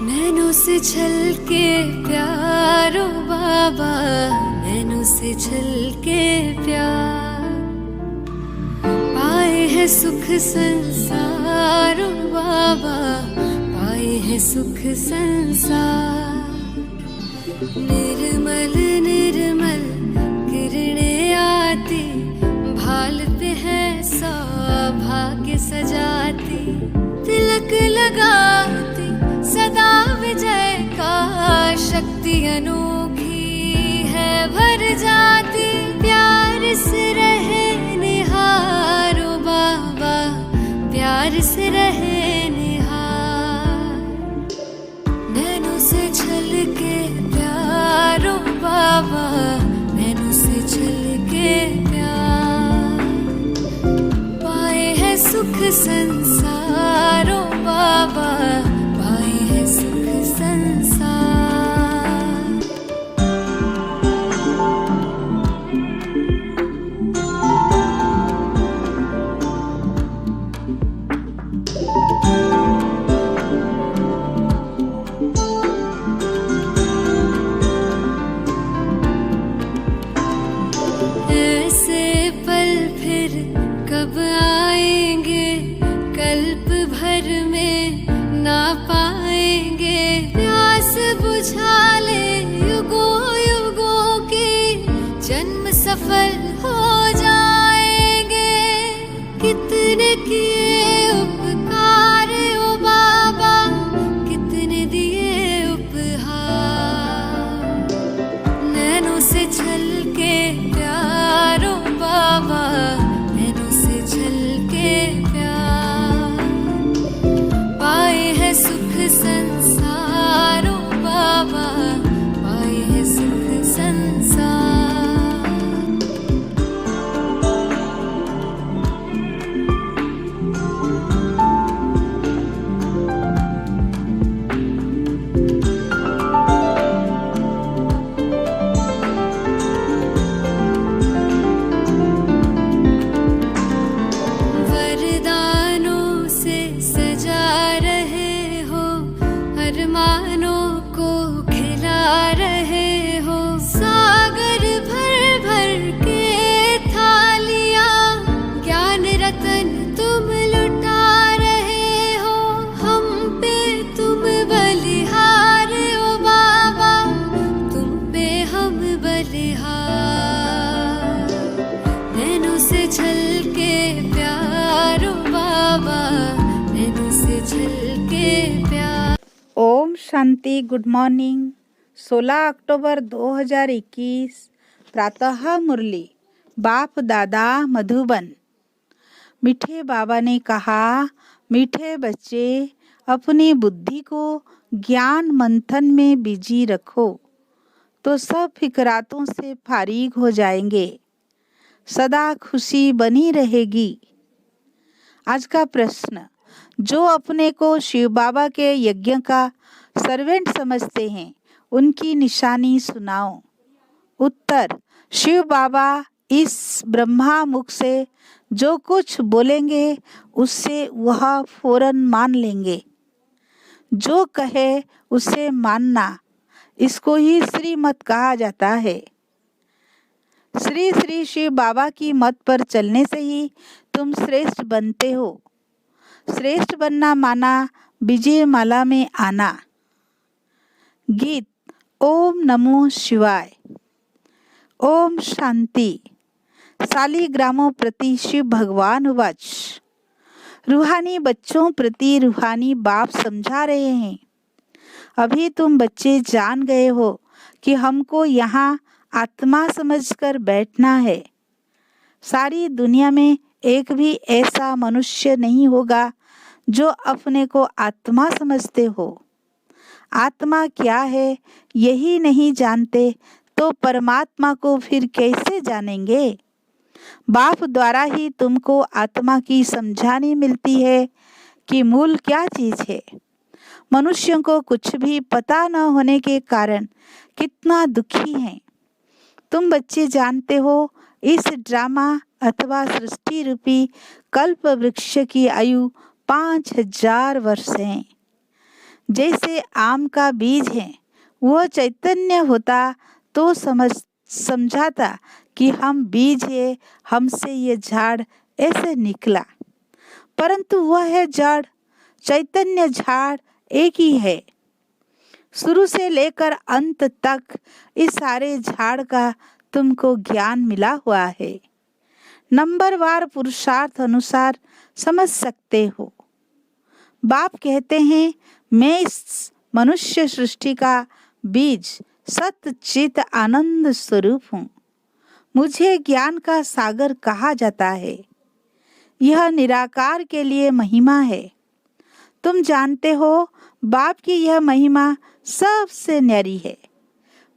नैनों से छलके प्यारो बाबा, नैनों से छलके प्यार। पाए है सुख संसारो बाबा, पाए है सुख संसार। निर्मल निर्मल किरणें आती, भाल पे है सौभाग्य सजाती। तिलक लगाती सदा विजय का, शक्ति अनोखी है भर जाती। प्यार से रहे निहारो बाबा, प्यार से रहे निहार। नैनों से छलके प्यारो बाबा, नैनों से छलके प्यार। पाए है सुख संसारो बाबा, पाए है सुख संसार। ऐसे पल फिर कब आएंगे, कल्प भर में ना पाएंगे। प्यास बुझा ले युगों युगों की, जन्म सफल हो जाएंगे। कितने किए उपकार ओ बाबा, कितने दिए उपहार। नैनों से छलके प्यारो बाबा, नैनों से छलके प्यार। पाए है सुख संसारो बाबा, पाए है सुख संसार। वरदानों से सजा रहे हो, अरमानों को खिला रहे हो। सागर भर भर के थालियां, ज्ञान रतन तुम लुटा रहे हो। हम पे तुम बलिहार ओ बाबा, तुम पे हम बलिहार। नैनों से छलके प्यारो बाबा, नैनों से छलके प्यार। ओम शांति। Good morning. 16 अक्टूबर 2021 प्रातः मुरली बाप दादा मधुबन। मीठे बाबा ने कहा, मीठे बच्चे अपनी बुद्धि को ज्ञान मंथन में बिजी रखो तो सब फिक्रातों से फारिग हो जाएंगे, सदा खुशी बनी रहेगी। आज का प्रश्न, जो अपने को शिव बाबा के यज्ञ का सर्वेंट समझते हैं, उनकी निशानी सुनाओ। उत्तर, शिव बाबा इस ब्रह्मा मुख से जो कुछ बोलेंगे उससे वह फौरन मान लेंगे। जो कहे उसे मानना, इसको ही श्रीमत कहा जाता है। श्री श्री शिव बाबा की मत पर चलने से ही तुम श्रेष्ठ बनते हो। श्रेष्ठ बनना माना विजय माला में आना। गीत। ओम नमो शिवाय। ओम शांति। शालिग्रामों प्रति शिव भगवान उवाच। रूहानी बच्चों प्रति रूहानी बाप समझा रहे हैं। अभी तुम बच्चे जान गए हो कि हमको यहाँ आत्मा समझकर बैठना है। सारी दुनिया में एक भी ऐसा मनुष्य नहीं होगा जो अपने को आत्मा समझते हो। आत्मा क्या है यही नहीं जानते तो परमात्मा को फिर कैसे जानेंगे। बाप द्वारा ही तुमको आत्मा की समझानी मिलती है कि मूल क्या चीज है। मनुष्यों को कुछ भी पता न होने के कारण कितना दुखी हैं। तुम बच्चे जानते हो इस ड्रामा अथवा सृष्टि रूपी कल्प वृक्ष की आयु 5000 वर्ष है। जैसे आम का बीज है, वह चैतन्य होता तो समझाता कि हम बीज है, हमसे ये झाड़ ऐसे निकला। परंतु वह है जड़, चैतन्य झाड़ एक ही है। शुरू से लेकर अंत तक इस सारे झाड़ का तुमको ज्ञान मिला हुआ है। नंबरवार पुरुषार्थ अनुसार समझ सकते हो। बाप कहते हैं, मैं इस मनुष्य सृष्टि का बीज सत चित आनंद स्वरूप हूँ। मुझे ज्ञान का सागर कहा जाता है। यह निराकार के लिए महिमा है। तुम जानते हो, बाप की यह महिमा सबसे न्यारी है।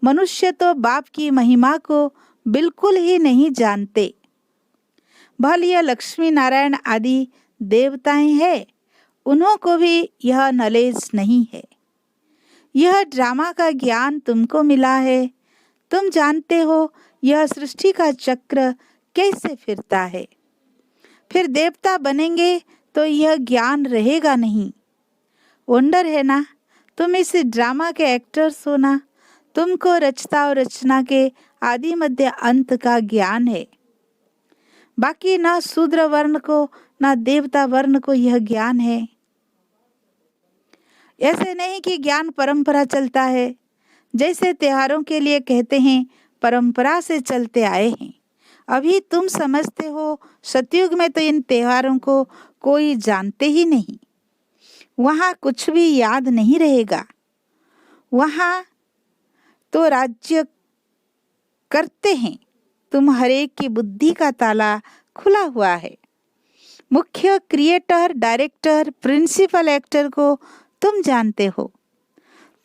मनुष्य तो बाप की महिमा को बिल्कुल ही नहीं जानते। भले यह लक्ष्मी नारायण आदि देवताएं हैं, उन्हों को भी यह नॉलेज नहीं है। यह ड्रामा का ज्ञान तुमको मिला है। तुम जानते हो यह सृष्टि का चक्र कैसे फिरता है। फिर देवता बनेंगे तो यह ज्ञान रहेगा नहीं। वंडर है ना, तुम इस ड्रामा के एक्टर्स हो ना। तुमको रचता और रचना के आदि मध्य अंत का ज्ञान है। बाकी ना शूद्र वर्ण को ना देवता वर्ण को यह ज्ञान है। ऐसे नहीं कि ज्ञान परंपरा चलता है। जैसे त्योहारों के लिए कहते हैं, परंपरा से चलते आए हैं। अभी तुम समझते हो, सतयुग में तो इन त्योहारों को कोई जानते ही नहीं। वहाँ कुछ भी याद नहीं रहेगा। वहाँ तो राज्य करते हैं। तुम हरेक की बुद्धि का ताला खुला हुआ है। मुख्य क्रिएटर, डायरेक्टर, प्रिंसिपल एक्टर को तुम जानते हो।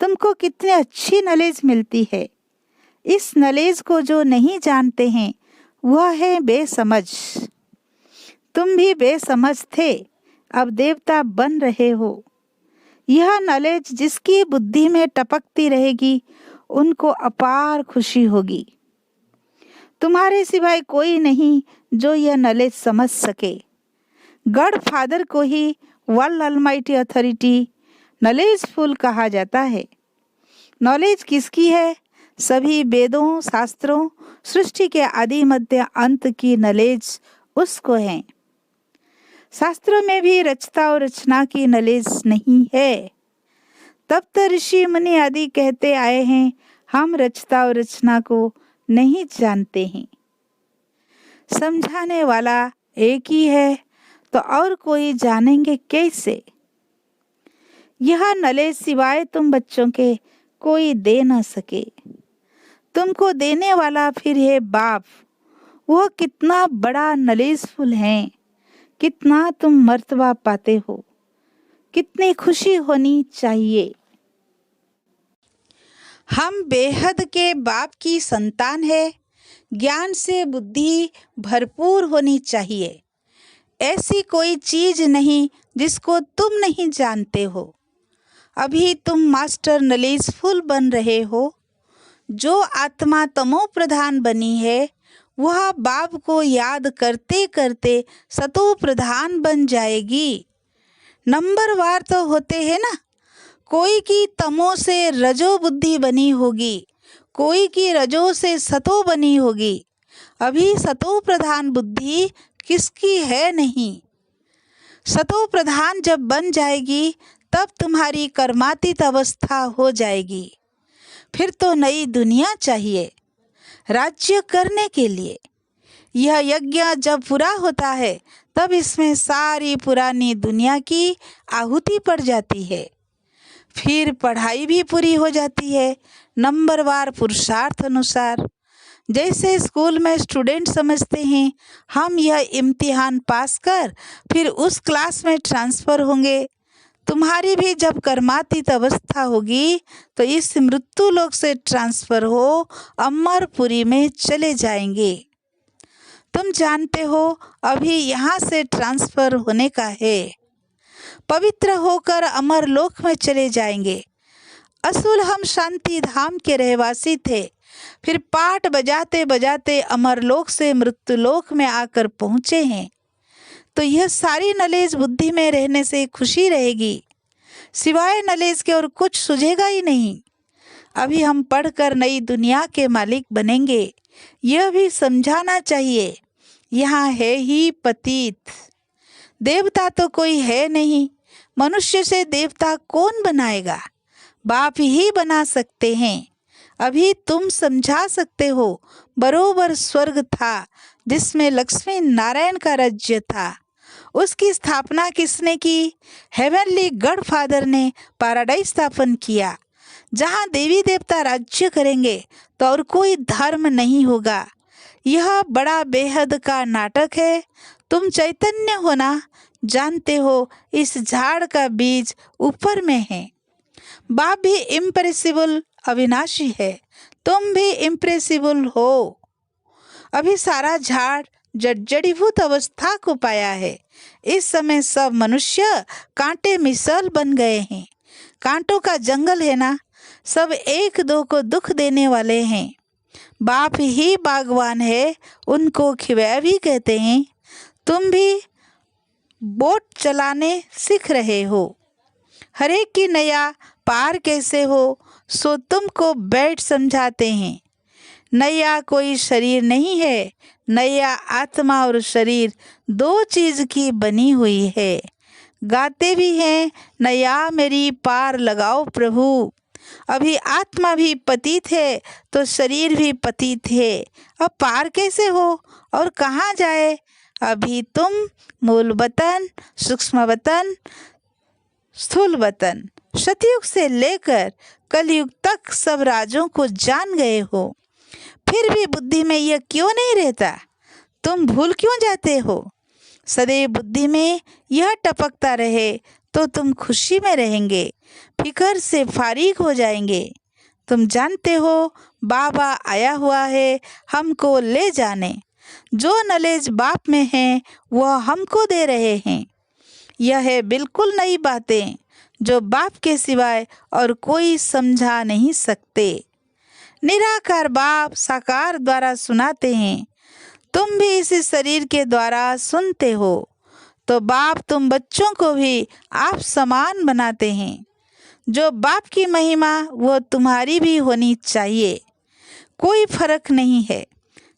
तुमको कितनी अच्छी नॉलेज मिलती है। इस नॉलेज को जो नहीं जानते हैं वह है बेसमझ। तुम भी बेसमझ थे, अब देवता बन रहे हो। यह नॉलेज जिसकी बुद्धि में टपकती रहेगी उनको अपार खुशी होगी। तुम्हारे सिवाय कोई नहीं जो यह नॉलेज समझ सके। गॉड फादर को ही वर्ल्ड ऑलमाइटी अथॉरिटी नॉलेजफुल कहा जाता है। नॉलेज किसकी है? सभी वेदों, शास्त्रों, सृष्टि के आदि मध्य अंत की नॉलेज उसको है। शास्त्रों में भी रचता और रचना की नॉलेज नहीं है। तब तो ऋषि मुनि आदि कहते आए हैं, हम रचता और रचना को नहीं जानते हैं। समझाने वाला एक ही है, तो और कोई जानेंगे कैसे? यह नॉलेज सिवाय तुम बच्चों के कोई दे न सके। तुमको देने वाला फिर है बाप। वह कितना बड़ा नॉलेजफुल है। कितना तुम मर्तबा पाते हो। कितनी खुशी होनी चाहिए। हम बेहद के बाप की संतान है। ज्ञान से बुद्धि भरपूर होनी चाहिए। ऐसी कोई चीज नहीं जिसको तुम नहीं जानते हो। अभी तुम मास्टर नॉलेजफुल बन रहे हो। जो आत्मा तमो प्रधान बनी है वह बाप को याद करते करते सतो प्रधान बन जाएगी। नंबरवार तो होते हैं ना। कोई की तमो से रजो बुद्धि बनी होगी, कोई की रजो से सतो बनी होगी। अभी सतो प्रधान बुद्धि किसकी है नहीं। सतो प्रधान जब बन जाएगी तब तुम्हारी कर्मातीत अवस्था हो जाएगी। फिर तो नई दुनिया चाहिए राज्य करने के लिए। यह यज्ञ जब पूरा होता है तब इसमें सारी पुरानी दुनिया की आहुति पड़ जाती है। फिर पढ़ाई भी पूरी हो जाती है नंबरवार पुरुषार्थ अनुसार। जैसे स्कूल में स्टूडेंट समझते हैं हम यह इम्तिहान पास कर फिर उस क्लास में ट्रांसफ़र होंगे। तुम्हारी भी जब कर्मातीत अवस्था होगी तो इस मृत्यु लोक से ट्रांसफ़र हो अमरपुरी में चले जाएंगे। तुम जानते हो अभी यहाँ से ट्रांसफ़र होने का है। पवित्र होकर अमर लोक में चले जाएंगे। असूल हम शांति धाम के रहवासी थे, फिर पाठ बजाते बजाते अमर लोक से मृत्यु लोक में आकर पहुँचे हैं। तो यह सारी नॉलेज बुद्धि में रहने से खुशी रहेगी। सिवाय नॉलेज के और कुछ सूझेगा ही नहीं। अभी हम पढ़कर नई दुनिया के मालिक बनेंगे, यह भी समझाना चाहिए। यहाँ है ही पतित, देवता तो कोई है नहीं। मनुष्य से देवता कौन बनाएगा? बाप ही बना सकते हैं। अभी तुम समझा सकते हो, बरोबर स्वर्ग था जिसमें लक्ष्मी नारायण का राज्य था। उसकी स्थापना किसने की? हेवनली गॉड फादर ने पैराडाइज स्थापन किया। जहाँ देवी देवता राज्य करेंगे तो और कोई धर्म नहीं होगा। यह बड़ा बेहद का नाटक है। तुम चैतन्य हो ना, जानते हो इस झाड़ का बीज ऊपर में है। बाप भी इम्प्रेसिबल अविनाशी है, तुम भी इम्प्रेसिबल हो। अभी सारा झाड़ जड़ीभूत अवस्था को पाया है। इस समय सब मनुष्य कांटे मिसल बन गए हैं। कांटों का जंगल है ना, सब एक दो को दुख देने वाले हैं। बाप ही बागवान है, उनको खिवैया भी कहते हैं। तुम भी बोट चलाने सीख रहे हो। हरेक की नया पार कैसे हो, सो तुमको बैठ समझाते हैं। नया कोई शरीर नहीं है, नया आत्मा और शरीर दो चीज की बनी हुई है। गाते भी हैं, नया मेरी पार लगाओ प्रभु। अभी आत्मा भी पतित है तो शरीर भी पतित है। अब पार कैसे हो और कहाँ जाए? अभी तुम मूल वतन, सूक्ष्म वतन, स्थूल वतन, सतयुग से लेकर कलयुग तक सब राजों को जान गए हो। फिर भी बुद्धि में यह क्यों नहीं रहता? तुम भूल क्यों जाते हो? सदैव बुद्धि में यह टपकता रहे तो तुम खुशी में रहेंगे, फिकर से फारिग हो जाएंगे। तुम जानते हो बाबा आया हुआ है हमको ले जाने। जो नॉलेज बाप में है वह हमको दे रहे हैं। यह है बिल्कुल नई बातें जो बाप के सिवाय और कोई समझा नहीं सकते। निराकार बाप साकार द्वारा सुनाते हैं, तुम भी इसी शरीर के द्वारा सुनते हो। तो बाप तुम बच्चों को भी आप समान बनाते हैं। जो बाप की महिमा वो तुम्हारी भी होनी चाहिए। कोई फर्क नहीं है।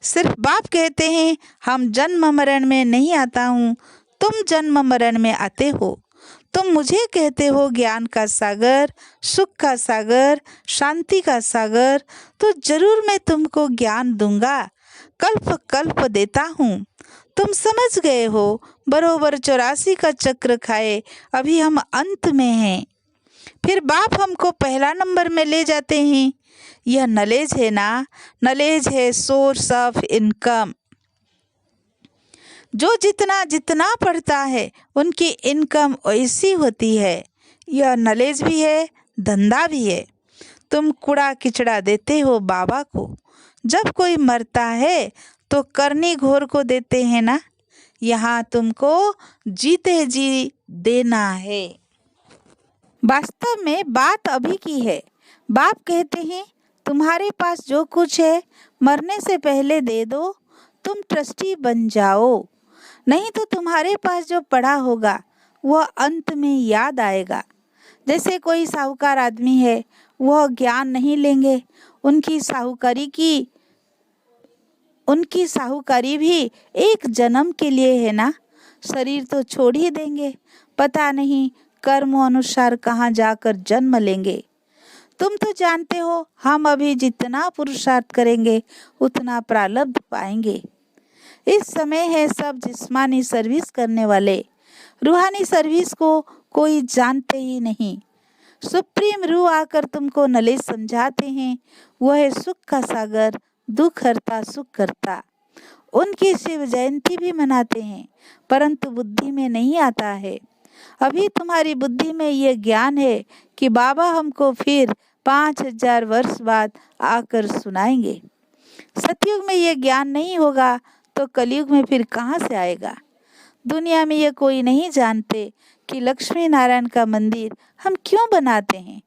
सिर्फ बाप कहते हैं हम जन्म मरण में नहीं आता हूँ, तुम जन्म मरण में आते हो। तुम मुझे कहते हो ज्ञान का सागर, सुख का सागर, शांति का सागर, तो जरूर मैं तुमको ज्ञान दूंगा, कल्प कल्प देता हूँ। तुम समझ गए हो, बरोबर 84 का चक्र खाए अभी हम अंत में हैं। फिर बाप हमको पहला नंबर में ले जाते हैं। यह नॉलेज है ना, नॉलेज है सोर्स ऑफ इनकम। जो जितना जितना पढ़ता है उनकी इनकम वैसी होती है। यह नॉलेज भी है, धंधा भी है। तुम कूड़ा किचड़ा देते हो बाबा को। जब कोई मरता है तो करनी घोर को देते हैं ना। यहाँ तुमको जीते जी देना है। वास्तव में बात अभी की है। बाप कहते हैं तुम्हारे पास जो कुछ है मरने से पहले दे दो, तुम ट्रस्टी बन जाओ। नहीं तो तुम्हारे पास जो पड़ा होगा वह अंत में याद आएगा। जैसे कोई साहूकार आदमी है, वह ज्ञान नहीं लेंगे, उनकी साहूकारी भी एक जन्म के लिए है ना। शरीर तो छोड़ ही देंगे, पता नहीं कर्म अनुसार कहाँ जाकर जन्म लेंगे। तुम तो जानते हो हम अभी जितना पुरुषार्थ करेंगे उतना प्रारब्ध पाएंगे। इस समय है सब जिस्मानी सर्विस करने वाले, रूहानी सर्विस को कोई जानते ही नहीं। सुप्रीम रूह आकर तुमको नॉलेज समझाते हैं। वह है सुख का सागर, दुख हरता सुख करता। उनकी शिव जयंती भी मनाते हैं, परंतु बुद्धि में नहीं आता है। अभी तुम्हारी बुद्धि में यह ज्ञान है कि बाबा हमको फिर 5000 वर्ष बाद आकर सुनाएंगे। सतयुग में यह ज्ञान नहीं होगा तो कलयुग में फिर कहाँ से आएगा। दुनिया में यह कोई नहीं जानते कि लक्ष्मी नारायण का मंदिर हम क्यों बनाते हैं।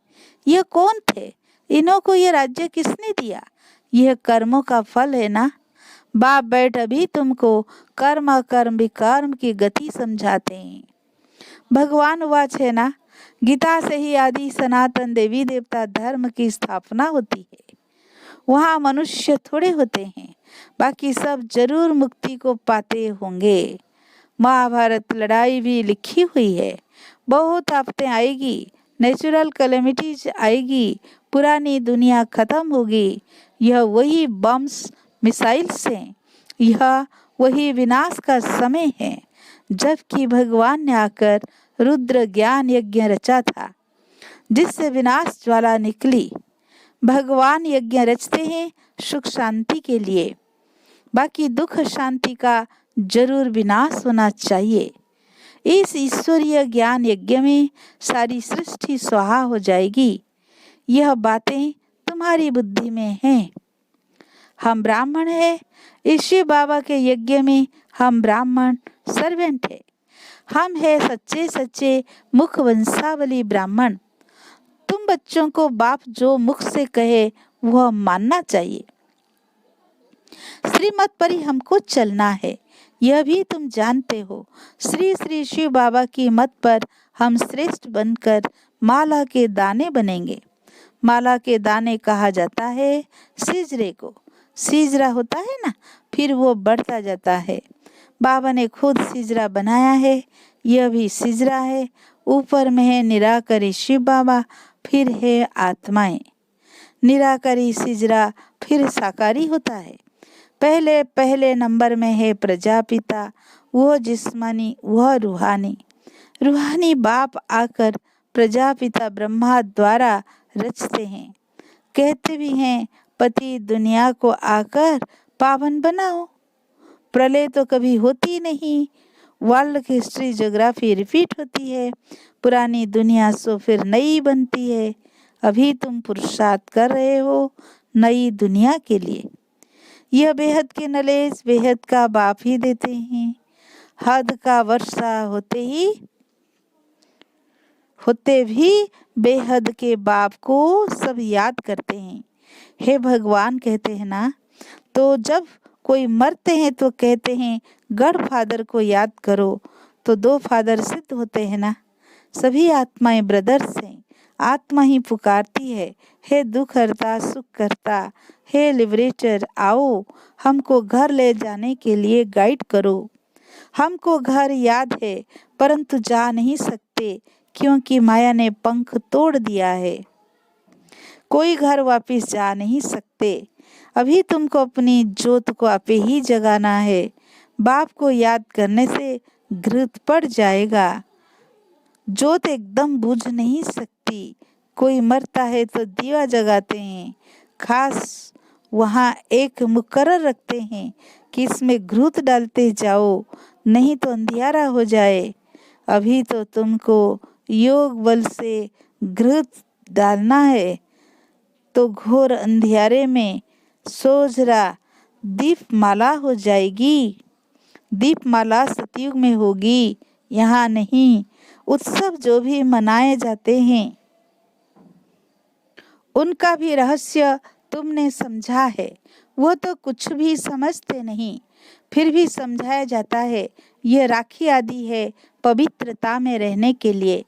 यह कौन थे, इन्हों को यह राज्य किसने दिया? यह कर्मों का फल है ना। बाप बैठ अभी तुमको कर्म अकर्म विकर्म की गति समझाते हैं। भगवान वाच है ना, गीता से ही आदि सनातन देवी देवता धर्म की स्थापना होती है। वहाँ मनुष्य थोड़े होते हैं, बाकी सब जरूर मुक्ति को पाते होंगे। महाभारत लड़ाई भी लिखी हुई है। बहुत आफतें आएगी, नेचुरल कैलेमिटीज आएगी, पुरानी दुनिया खत्म होगी। यह वही बम्स मिसाइल्स हैं, यह वही विनाश का समय है, जबकि भगवान ने आकर रुद्र ज्ञान यज्ञ रचा था, जिससे विनाश ज्वाला निकली। भगवान यज्ञ रचते हैं सुख शांति के लिए, बाकी दुख शांति का जरूर विनाश होना चाहिए। इस ईश्वरीय ज्ञान यज्ञ में सारी सृष्टि स्वाहा हो जाएगी। यह बातें तुम्हारी बुद्धि में हैं। हम ब्राह्मण हैं। ईश्वर बाबा के यज्ञ में हम ब्राह्मण सर्वेंट है। हम है सच्चे सच्चे मुख वंशावली ब्राह्मण। तुम बच्चों को बाप जो मुख से कहे वह मानना चाहिए। श्रीमत पर ही हमको चलना है, यह भी तुम जानते हो। श्री श्री शिव बाबा की मत पर हम श्रेष्ठ बनकर माला के दाने बनेंगे। माला के दाने कहा जाता है सिजरे को। सिजरा होता है ना, फिर वो बढ़ता जाता है। बाबा ने खुद सिजरा बनाया है, यह भी सिजरा है। ऊपर में है निराकरी शिव बाबा, फिर है आत्माएं। निराकरी सिजरा फिर साकारी होता है। पहले पहले नंबर में है प्रजापिता, वह जिस्मानी वह रूहानी। रूहानी बाप आकर प्रजापिता ब्रह्मा द्वारा रचते हैं। कहते भी हैं पति दुनिया को आकर पावन बनाओ। प्रलय तो कभी होती नहीं, वर्ल्ड की हिस्ट्री ज्योग्राफी रिपीट होती है। पुरानी दुनिया सो फिर नई बनती है। अभी तुम पुरुषार्थ कर रहे हो नई दुनिया के लिए। यह बेहद के नॉलेज बेहद का बाप ही देते हैं। हद का वर्षा होते भी बेहद के बाप को सब याद करते हैं। हे भगवान कहते हैं ना, तो जब कोई मरते हैं तो कहते हैं गॉड फादर को याद करो, तो दो फादर सिद्ध होते हैं ना। सभी आत्माएं ब्रदर्स हैं। आत्मा ही पुकारती है, हे दुख हरता सुख करता, हे लिबरेटर आओ हमको घर ले जाने के लिए गाइड करो। हमको घर याद है परंतु जा नहीं सकते, क्योंकि माया ने पंख तोड़ दिया है। कोई घर वापस जा नहीं सकते। अभी तुमको अपनी ज्योत को आपे ही जगाना है। बाप को याद करने से घृत पड़ जाएगा। ज्योत एकदम बुझ नहीं सकती। कोई मरता है तो दिया जगाते हैं, खास वहाँ एक मुकर्रर रखते हैं कि इसमें घृत डालते जाओ, नहीं तो अंधियारा हो जाए। अभी तो तुमको योग बल से घृत डालना है, तो घोर अंधियारे में सोजरा दीपमाला हो जाएगी। दीपमाला सतयुग में होगी, यहाँ नहीं। उत्सव जो भी मनाए जाते हैं उनका भी रहस्य तुमने समझा है। वो तो कुछ भी समझते नहीं, फिर भी समझाया जाता है। यह राखी आदि है पवित्रता में रहने के लिए।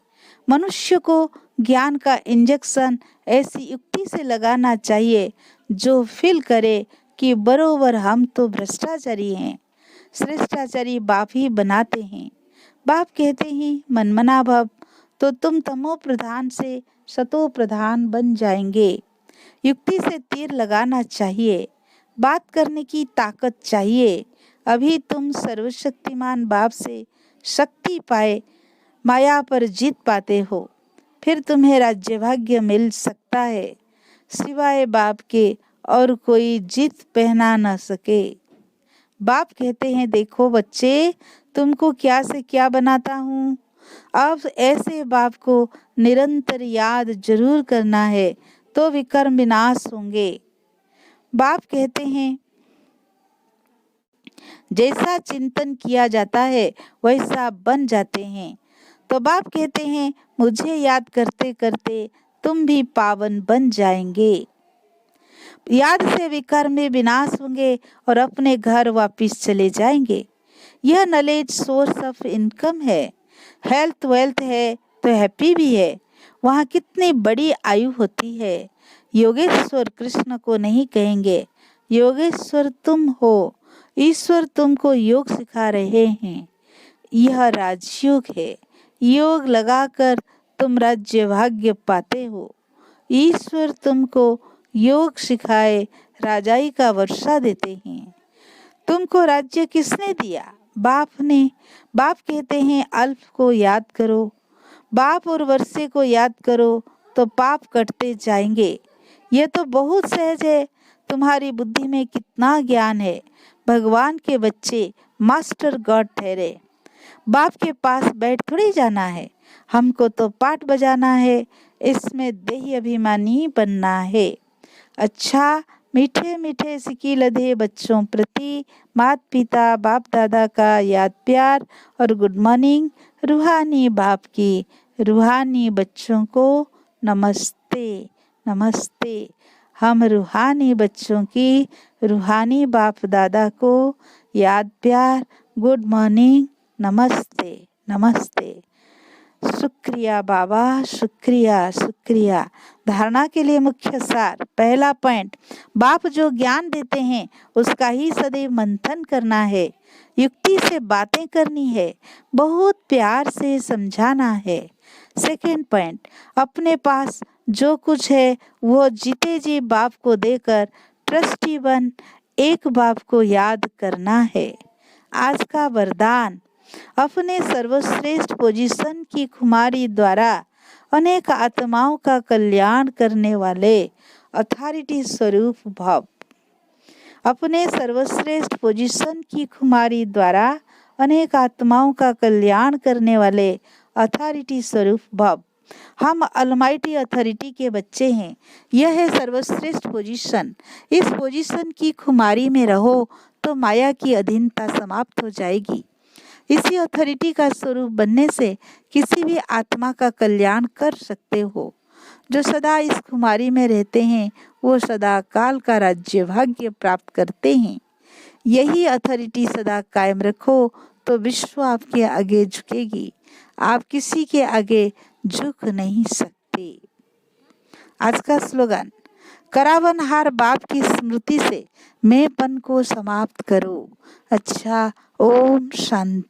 मनुष्य को ज्ञान का इंजेक्शन ऐसी युक्ति से लगाना चाहिए जो फील करे कि बरोबर हम तो भ्रष्टाचारी हैं। श्रेष्ठाचारी बाप ही बनाते हैं। बाप कहते हैं मनमना भव, तो तुम तमो प्रधान से सतो प्रधान बन जाएंगे। युक्ति से तीर लगाना चाहिए, बात करने की ताकत चाहिए। अभी तुम सर्वशक्तिमान बाप से शक्ति पाए माया पर जीत पाते हो, फिर तुम्हें राज्य भाग्य मिल सकता है। सिवाय बाप के और कोई जीत पहना न सके। बाप कहते हैं देखो बच्चे, तुमको क्या से क्या बनाता हूँ। अब ऐसे बाप को निरंतर याद जरूर करना है, तो विकर्म विनाश होंगे। बाप कहते हैं जैसा चिंतन किया जाता है वैसा बन जाते हैं। तो बाप कहते हैं मुझे याद करते करते तुम भी पावन बन जाएंगे। याद से विकार में विनाश होंगे और अपने घर वापिस चले जाएंगे। यह नॉलेज सोर्स ऑफ इनकम है। हेल्थ वेल्थ है तो तो हैप्पी भी है। वहाँ कितनी बड़ी आयु होती है। योगेश्वर कृष्ण को नहीं कहेंगे, योगेश्वर तुम हो, ईश्वर तुमको योग सिखा रहे हैं। यह राजयोग है। योग लगाकर तुम राज्य भाग्य पाते हो। ईश्वर तुमको योग सिखाए राजाई का वर्षा देते हैं। तुमको राज्य किसने दिया? बाप ने। बाप कहते हैं अल्प को याद करो। बाप और वर्षे को याद करो तो पाप कटते जाएंगे। यह तो बहुत सहज है। तुम्हारी बुद्धि में कितना ज्ञान है। भगवान के बच्चे मास्टर गॉड ठहरे। बाप के पास बैठ थोड़ी जाना है। हमको तो पाठ बजाना है, इसमें देही अभिमानी बनना है। अच्छा, मीठे मीठे सिकी लधे बच्चों प्रति माता पिता बाप दादा का याद प्यार और गुड मॉर्निंग। रूहानी बाप की रूहानी बच्चों को नमस्ते नमस्ते। हम रूहानी बच्चों की रूहानी बाप दादा को याद प्यार गुड मॉर्निंग नमस्ते नमस्ते। शुक्रिया बाबा, शुक्रिया शुक्रिया। धारणा के लिए मुख्य सार। पहला पॉइंट, बाप जो ज्ञान देते हैं उसका ही सदैव मंथन करना है। युक्ति से बातें करनी है, बहुत प्यार से समझाना है। सेकेंड पॉइंट, अपने पास जो कुछ है वो जीते जी बाप को देकर ट्रस्टी बन एक बाप को याद करना है। आज का वरदान, अपने सर्वश्रेष्ठ पोजीशन की खुमारी द्वारा अनेक आत्माओं का कल्याण करने वाले अथॉरिटी स्वरूप भव। अपने सर्वश्रेष्ठ पोजीशन की खुमारी द्वारा अनेक आत्माओं का कल्याण करने वाले अथॉरिटी स्वरूप भव। हम अलमाइटी अथॉरिटी के बच्चे हैं। यह है सर्वश्रेष्ठ पोजीशन। इस पोजीशन की खुमारी में रहो तो माया की अधीनता समाप्त हो जाएगी। इसी अथॉरिटी का स्वरूप बनने से किसी भी आत्मा का कल्याण कर सकते हो। जो सदा इस खुमारी में रहते हैं वो सदा काल का राज्य भाग्य प्राप्त करते हैं। यही अथॉरिटी सदा कायम रखो तो विश्व आपके आगे झुकेगी। आप किसी के आगे झुक नहीं सकते। आज का स्लोगन, करावनहार बाप की स्मृति से मैंपन को समाप्त करो। अच्छा, ओम शांति।